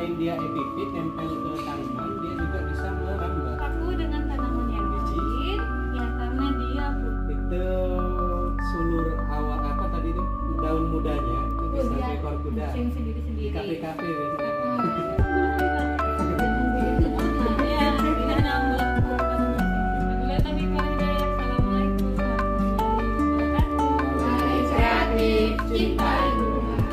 selain dia epifit nempel ke tanaman, dia juga bisa merambat. Paku dengan tanaman yang lain, ya karena dia Itu sulur awal apa tadi itu daun mudanya itu bisa dia ekor kuda. musim sendiri-sendiri. Kafe-kafe biasanya. Ya, tidak nambah. Dulu tadi keluarga ya. Assalamualaikum warahmatullahi wabarakatuh. Kreatif cinta lingkungan.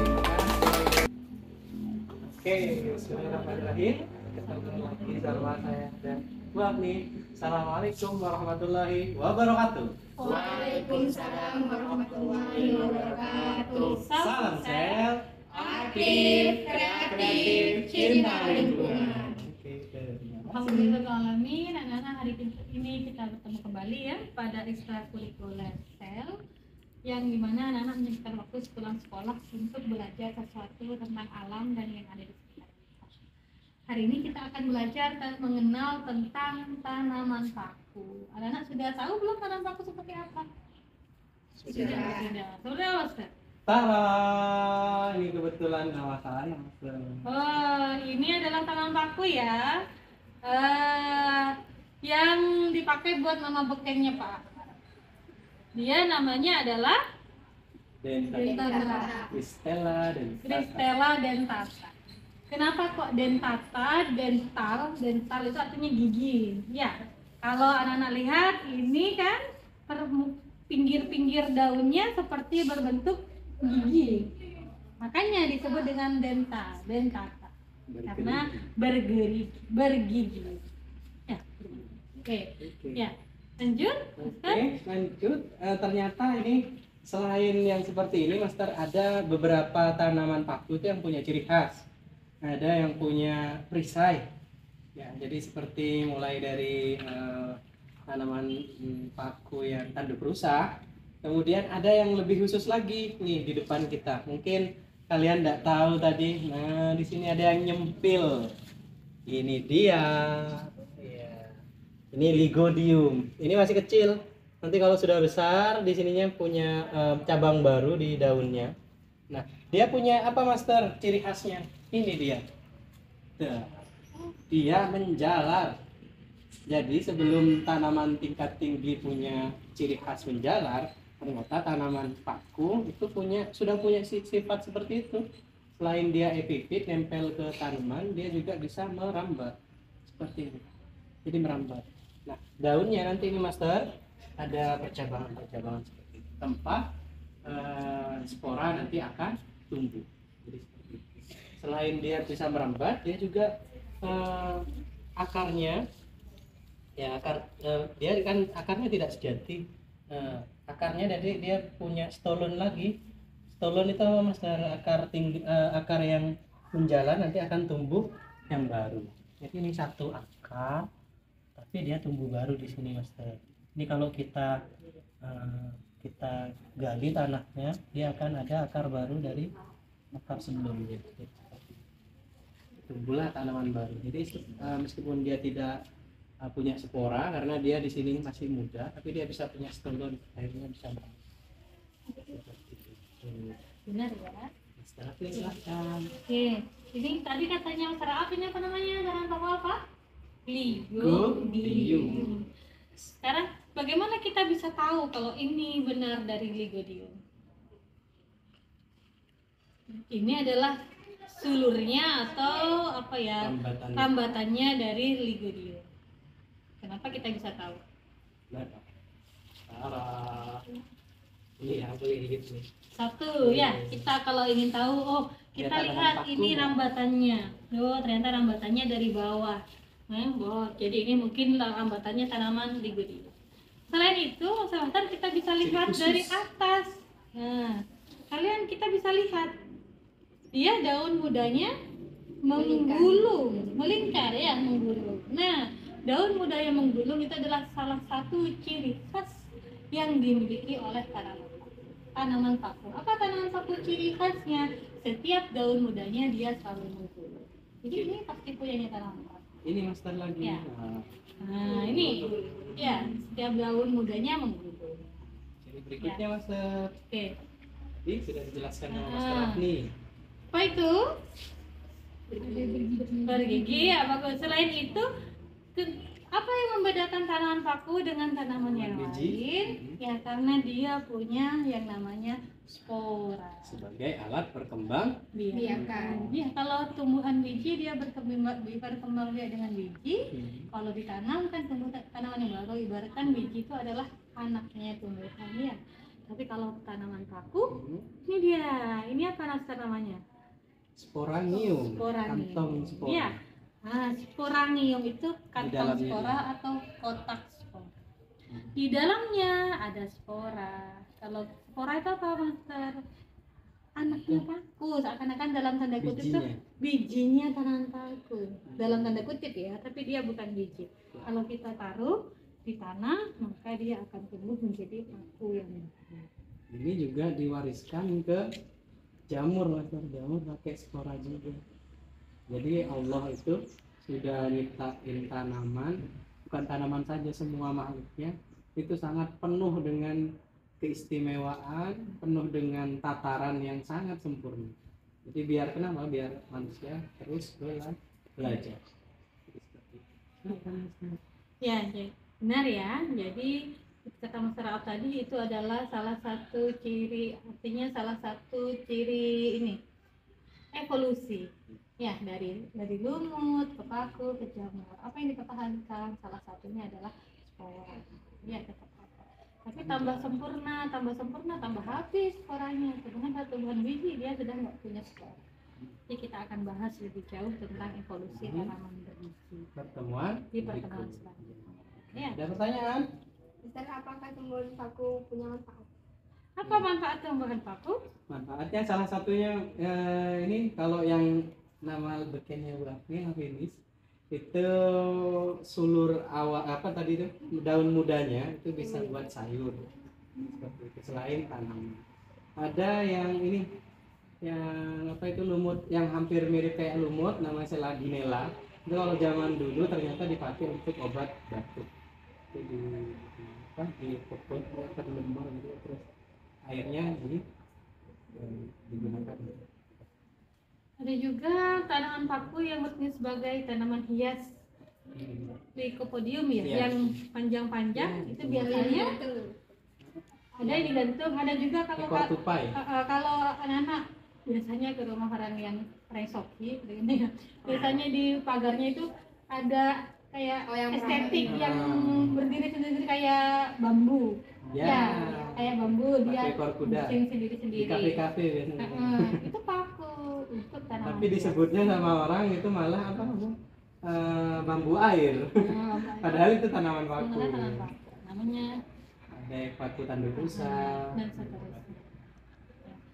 Oke, bismillahirrahmanirrahim. Ketemu lagi sama saya dan Wah nih. Assalamualaikum warahmatullahi wabarakatuh. Waalaikumsalam warahmatullahi wabarakatuh. Salam sel. Aktif, kreatif, cinta lingkungan. Oke, terima kasih. Alhamdulillahirrahmanirrahim. Anak-anak, hari ini kita bertemu kembali ya pada ekstrakurikuler sel yang dimana anak-anak menyempatkan waktu sepulang sekolah untuk belajar sesuatu tentang alam dan yang ada di sekitar kita. Hari ini kita akan belajar dan mengenal tentang tanaman paku. Anak-anak sudah tahu belum tanaman paku seperti apa? Sudah, Ustaz. Tara, ini kebetulan nama saya Mas. Oh, ini adalah tanaman paku ya. Yang dipakai buat nama bekengnya Pak. Dia namanya adalah Dentata, Cristela, dan Cristela dentata. Kenapa kok dentata, dental itu artinya gigi. Ya, kalau anak-anak lihat ini kan pinggir-pinggir daunnya seperti berbentuk gigi. Makanya disebut dengan dentata. Karena bergigi. Ya. Oke. Ya. Lanjut. Oke, lanjut. Ternyata ini selain yang seperti ini, Master, ada beberapa tanaman paku itu yang punya ciri khas. Ada yang punya perisai. Ya, jadi seperti mulai dari tanaman paku yang tanduk rusak. Kemudian ada yang lebih khusus lagi nih di depan kita. Mungkin kalian tidak tahu tadi. Nah, di sini ada yang nyempil. Ini dia. Ini Lygodium. Ini masih kecil. Nanti kalau sudah besar, di sininya punya cabang baru di daunnya. Nah, dia punya apa, Master? Ciri khasnya. Ini dia. Tuh. Dia menjalar. Jadi sebelum tanaman tingkat tinggi punya ciri khas menjalar, ternyata tanaman paku itu sudah punya sifat seperti itu. Selain dia epifit nempel ke tanaman, dia juga bisa merambat seperti ini. Jadi merambat. Nah, daunnya nanti ini Master ada percabangan-percabangan seperti itu. Tempat spora nanti akan tumbuh. Jadi seperti itu. Selain dia bisa merambat, dia juga akarnya dia kan akarnya tidak sejati. Akarnya jadi dia punya stolon lagi. Stolon itu apa, Master? Akar yang menjalar nanti akan tumbuh yang baru. Jadi ini satu akar, tapi dia tumbuh baru di sini, Master. Ini kalau kita gali tanahnya, dia akan ada akar baru dari akar sebelumnya. Tumbuhlah tanaman baru. Jadi meskipun dia tidak punya spora karena dia di sini masih muda, tapi dia bisa punya stolon, akhirnya bisa Benar ya. Master, silakan. Oke. Ini tadi katanya Ustaz ini apa namanya? Tanaman paku apa? Lygodium. Sekarang bagaimana kita bisa tahu kalau ini benar dari Lygodium? Ini adalah sulurnya atau apa ya? Rambatannya dari Lygodium. Kenapa kita bisa tahu? Ini yang boleh gitu. Satu ya, kita kalau ingin tahu, oh kita lihat ini rambatannya. Oh ternyata rambatannya dari bawah. Jadi ini mungkin rambatannya tanaman Lygodium. Selain itu, sahabat kita bisa lihat dari atas. Nah, kita bisa lihat dia daun mudanya menggulung, melingkar ya, menggulung. Nah, daun muda yang menggulung itu adalah salah satu ciri khas yang dimiliki oleh tanaman paku. Apa tanaman paku ciri khasnya? Setiap daun mudanya dia selalu menggulung. Jadi ini pasti punyanya tanaman paku. Ini Master lagi. Ya. Nah, ini ya, setiap daun mudanya menggulung. Jadi berikutnya Master. Oke. Ini sudah dijelaskan sama Master Afni. Apa itu? bergigi ya bagus. Selain itu apa yang membedakan tanaman paku dengan tanaman yang Biji. lain? Ya karena dia punya yang namanya spora. Sebagai alat berkembang Biakan. Ya kalau tumbuhan biji dia berkembang biak dengan biji. Kalau ditanam kan tanaman yang baru ibaratkan biji itu adalah anaknya tumbuhan ya. Tapi kalau tanaman paku, ini dia. Ini apa namanya? sporangium, Sporangium. kantong spora. Iya. Nah, sporangium itu kantong dalamnya spora atau kotak spora. Di dalamnya ada spora. Kalau spora itu apa, Master? Anaknya paku. Seakan-akan dalam tanda kutip itu bijinya tanaman paku. Dalam tanda kutip ya, tapi dia bukan biji. Kalau kita taruh di tanah, maka dia akan tumbuh menjadi paku yang bagus. Ini juga diwariskan ke jamur, Master. Jamur pakai spora juga. Jadi Allah itu sudah nyiptain tanaman, bukan tanaman saja, semua makhluknya itu sangat penuh dengan keistimewaan, penuh dengan tataran yang sangat sempurna. Jadi biar kenapa? Biar manusia terus belajar. Ya, benar ya. Jadi kata Master Rauf tadi itu adalah salah satu ciri, artinya salah satu ciri ini evolusi. Ya, dari lumut ke paku ke jamur. Apa yang dipertahankan? Salah satunya adalah spora. Ya, tetap apa. Tapi tambah sempurna, tambah habis sporanya. Dengan tumbuhan biji dia sudah nggak punya spora. Jadi kita akan bahas lebih jauh tentang evolusi tanaman berbiji Pertemuan di pertemuan selanjutnya. Ya. Ada pertanyaan? Mister, apakah tumbuhan paku punya manfaat? Apa manfaat tumbuhan paku? Manfaatnya salah satunya ini kalau yang nama bekennya Bu Afni Hafinis itu sulur awal apa tadi itu daun mudanya itu bisa buat sayur seperti itu selain tanaman. Ada yang ini yang apa itu lumut yang hampir mirip kayak lumut namanya Selaginella. Itu kalau zaman dulu ternyata dipakai untuk obat batuk. Itu di pokok terlembar gitu terus airnya digunakan. Ada juga tanaman paku yang berfungsi sebagai tanaman hias Lycopodium ya, Iya. yang panjang-panjang itu biasanya ada yang digantung, ada juga kalau Ekor tupai. kalau anak-anak biasanya ke rumah orang yang resoki ini ya. Biasanya di pagarnya itu ada kayak yang estetik perahu. yang berdiri sendiri kayak bambu. Ya, kayak bambu dia Pakai ekor kuda. bikin Di sendiri-sendiri. kafe-kafe biasanya. Itu paku untuk tanaman. Tapi disebutnya sama orang itu malah apa namanya? Bambu air. Padahal itu tanaman paku. Tanaman paku. Namanya Ada paku tanduk rusa. dan seterusnya.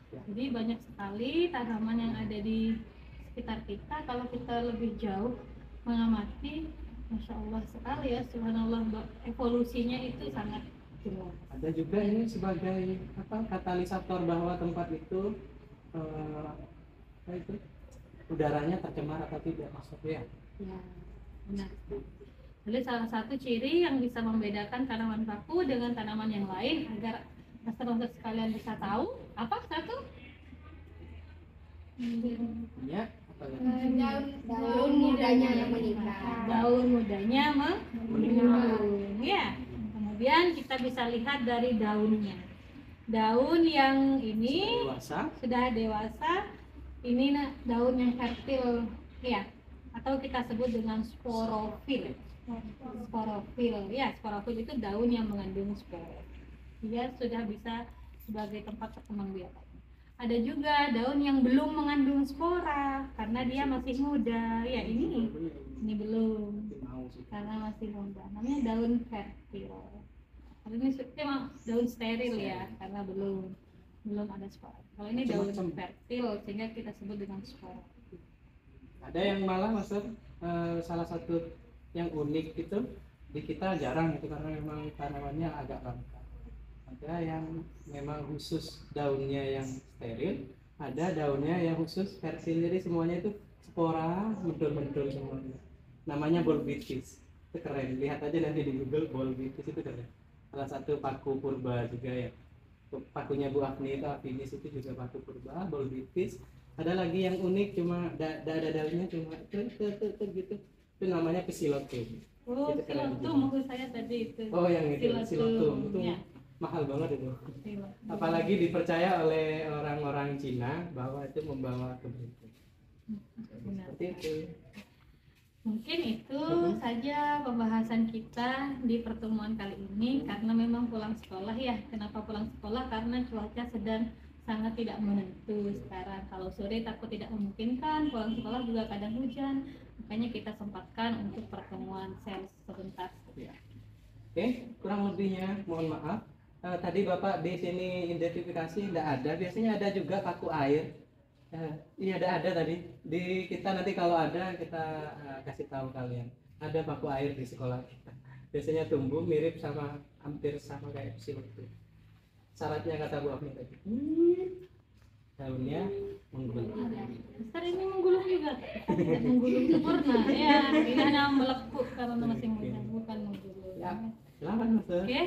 Ya. Jadi banyak sekali tanaman yang ada di sekitar kita. Kalau kita lebih jauh mengamati, masya Allah sekali ya, subhanallah, evolusinya itu sangat jelas. Ada juga ini sebagai apa katalisator bahwa tempat itu apa itu udaranya tercemar atau tidak maksudnya. Ya, benar. Jadi salah satu ciri yang bisa membedakan tanaman paku dengan tanaman yang lain agar masyarakat sekalian bisa tahu apa satu? Ya, apa ya? Daun mudanya yang meningkat. Daun mudanya meningkat. Ya. Kemudian kita bisa lihat dari daunnya. Daun yang ini Dewasa. sudah dewasa, ini daun yang fertil, ya, atau kita sebut dengan sporofil. Sporofil, ya, sporofil itu daun yang mengandung spora. Dia sudah bisa sebagai tempat perkembangbiakan. Ada juga daun yang belum mengandung spora karena dia masih muda. Ya, ini belum karena masih muda. Namanya daun fertil. Kalau ini memang daun steril ya karena belum ada spora. Kalau ini daun fertil sehingga kita sebut dengan spora. Ada yang malah masuk salah satu yang unik itu di kita jarang itu karena memang tanamannya agak langka. Ada yang memang khusus daunnya yang steril, ada daunnya yang khusus fertil, jadi semuanya itu spora mendul-mendul semuanya. Namanya bolbitis, itu keren. Lihat aja nanti di Google, bolbitis itu keren. Salah satu paku purba juga ya. Pakunya Bu Afni itu Afinis itu juga paku purba, bolbitis. Ada lagi yang unik cuma ada daunnya cuma gitu. Itu namanya psilotum. Oh, Itu keren silotum juga. maksud saya tadi itu. Oh, yang itu psilotum. Itu Ya, mahal banget itu. silotum. Apalagi dipercaya oleh orang-orang Cina bahwa itu membawa keberuntungan. Benar. Seperti itu. Mungkin itu saja pembahasan kita di pertemuan kali ini karena memang pulang sekolah ya. Kenapa pulang sekolah? Karena cuaca sedang sangat tidak menentu sekarang. Kalau sore takut tidak memungkinkan, pulang sekolah juga kadang hujan. Makanya kita sempatkan untuk pertemuan sel sebentar. Ya. Oke, kurang lebihnya mohon maaf. Tadi Bapak di sini identifikasi tidak ada. Biasanya ada juga paku air. Iya ada tadi. Di kita nanti kalau ada kita kasih tahu kalian. Ada paku air di sekolah kita. Biasanya tumbuh mirip sama hampir sama kayak psilotum. Syaratnya kata Bu Afni tadi. Daunnya menggulung. Mister ini menggulung juga. Tidak menggulung sempurna. Ya, ini hanya melekuk karena masih muda, bukan menggulung. Ya, silakan Mas. Oke.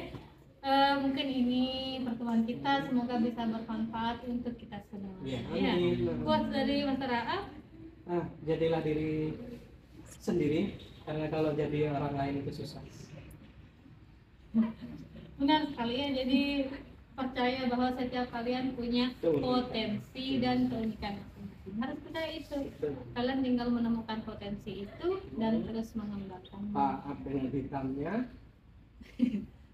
Mungkin ini pertemuan kita semoga bisa bermanfaat untuk kita semua. Ya, Ya. amin. Quotes dari Mas Raaf. Jadilah diri sendiri karena kalau jadi orang lain itu susah. Benar sekali ya. Jadi percaya bahwa setiap kalian punya potensi dan keunikan masing-masing. Harus percaya itu. Kalian tinggal menemukan potensi itu dan terus mengembangkan. Pak dengan hitamnya,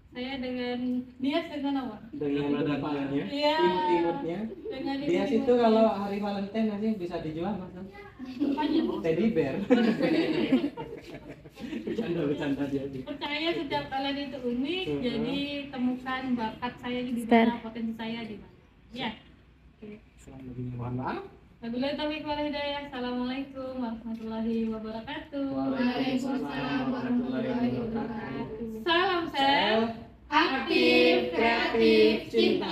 Saya dengan dia dengan apa? dengan kepalanya, Iya. imut-imutnya. Dengan Dia imut-imut. situ kalau hari Valentine nanti bisa dijual Mas. Apanya? Teddy bear. Bercanda jadi. Percaya setiap kalian itu unik, jadi temukan bakat saya di Star. mana, potensi saya di mana. Ya. Oke. Selama mohon maaf. Wabillahi taufiq wal hidayah. Assalamualaikum warahmatullahi wabarakatuh. Waalaikumsalam warahmatullahi wabarakatuh. Salam sel. Aktif, kreatif, cinta.